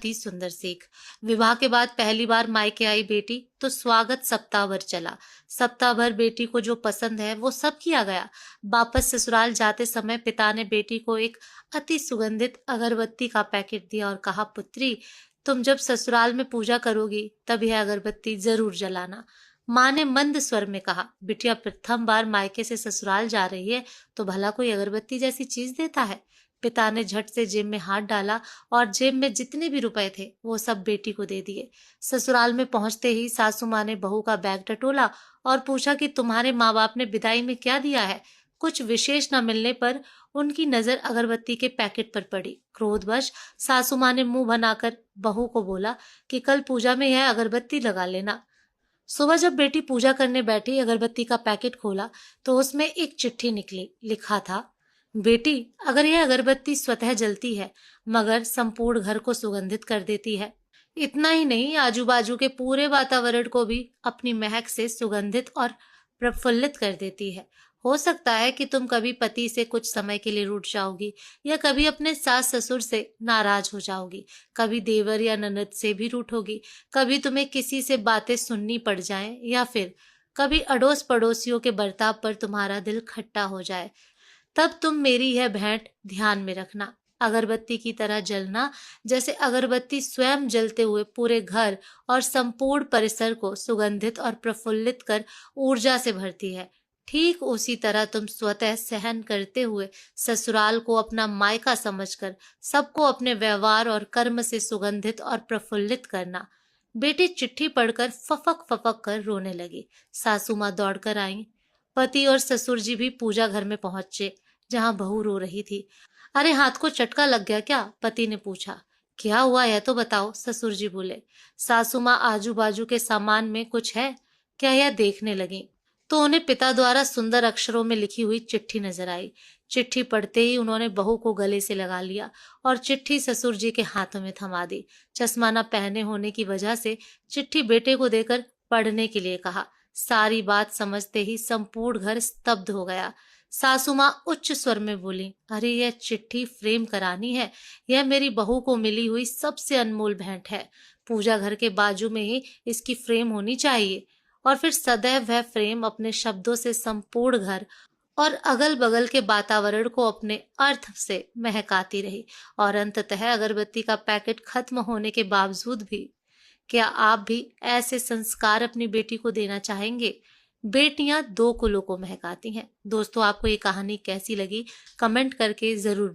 ही सुंदर सीख। विवाह के बाद पहली बार मायके आई बेटी तो स्वागत सप्ताह भर चला। सप्ताह भर बेटी को जो पसंद है वो सब किया गया। वापस ससुराल जाते समय पिता ने बेटी को एक अति सुगंधित अगरबत्ती का पैकेट दिया और कहा, पुत्री, तुम जब ससुराल में पूजा करोगी तब यह अगरबत्ती जरूर जलाना। माँ ने मंद स्वर में कहा, बिटिया प्रथम बार मायके से ससुराल जा रही है तो भला कोई अगरबत्ती जैसी चीज देता है। पिता ने झट से जेब में हाथ डाला और जेब में जितने भी रुपए थे वो सब बेटी को दे दिए। ससुराल में पहुंचते ही सासू माँ ने बहू का बैग टटोला और पूछा कि तुम्हारे माँ बाप ने विदाई में क्या दिया है। कुछ विशेष न मिलने पर उनकी नजर अगरबत्ती के पैकेट पर पड़ी। क्रोधवश सासू माँ ने मुंह बनाकर बहू को बोला कि कल पूजा में यह अगरबत्ती लगा लेना। सुबह जब बेटी पूजा करने बैठी, अगरबत्ती का पैकेट खोला तो उसमें एक चिट्ठी निकली। लिखा था, बेटी, अगर यह अगरबत्ती स्वतः जलती है मगर संपूर्ण घर को सुगंधित कर देती है। इतना ही नहीं, आजू बाजू के पूरे वातावरण को भी अपनी महक से सुगंधित और प्रफुल्लित कर देती है। हो सकता है कि तुम कभी पति से कुछ समय के लिए रूठ जाओगी या कभी अपने सास ससुर से नाराज हो जाओगी, कभी देवर या ननद से भी रूठोगी, कभी तुम्हें किसी से बातें सुननी पड़ जाएं या फिर कभी अड़ोस पड़ोसियों के बर्ताव पर तुम्हारा दिल खट्टा हो जाए। तब तुम मेरी यह भेंट ध्यान में रखना, अगरबत्ती की तरह जलना। जैसे अगरबत्ती स्वयं जलते हुए पूरे घर और संपूर्ण परिसर को सुगंधित और प्रफुल्लित कर ऊर्जा से भरती है, ठीक उसी तरह तुम स्वतः सहन करते हुए ससुराल को अपना मायका समझकर सबको अपने व्यवहार और कर्म से सुगंधित और प्रफुल्लित करना। बेटी चिट्ठी पढ़कर फफक फफक कर रोने लगी। सासू माँ दौड़कर आई। पति और ससुर जी भी पूजा घर में पहुंचे जहां बहू रो रही थी। अरे, हाथ को चटका लग गया क्या? पति ने पूछा। क्या हुआ यह तो बताओ, ससुर जी बोले। सासू माँ आजू बाजू के सामान में कुछ है क्या यह देखने लगी तो उन्हें पिता द्वारा सुंदर अक्षरों में लिखी हुई चिट्ठी नजर आई। चिट्ठी पढ़ते ही उन्होंने बहू को गले से लगा लिया और चिट्ठी ससुर जी के हाथों में थमा दी। चश्मा न पहने होने की वजह से चिट्ठी बेटे को देकर पढ़ने के लिए कहा। सारी बात समझते ही संपूर्ण घर स्तब्ध हो गया। सासू माँ उच्च स्वर में बोली, अरे यह चिट्ठी फ्रेम करानी है। यह मेरी बहू को मिली हुई सबसे अनमोल भेंट है। पूजा घर के बाजू में ही इसकी फ्रेम होनी चाहिए और फिर सदैव वह फ्रेम अपने शब्दों से संपूर्ण घर और अगल बगल के वातावरण को अपने अर्थ से महकाती रही। और अंततः अगरबत्ती का पैकेट खत्म होने के बावजूद भी क्या आप भी ऐसे संस्कार अपनी बेटी को देना चाहेंगे? बेटियां दो कुलों को महकाती हैं। दोस्तों, आपको ये कहानी कैसी लगी कमेंट करके जरूर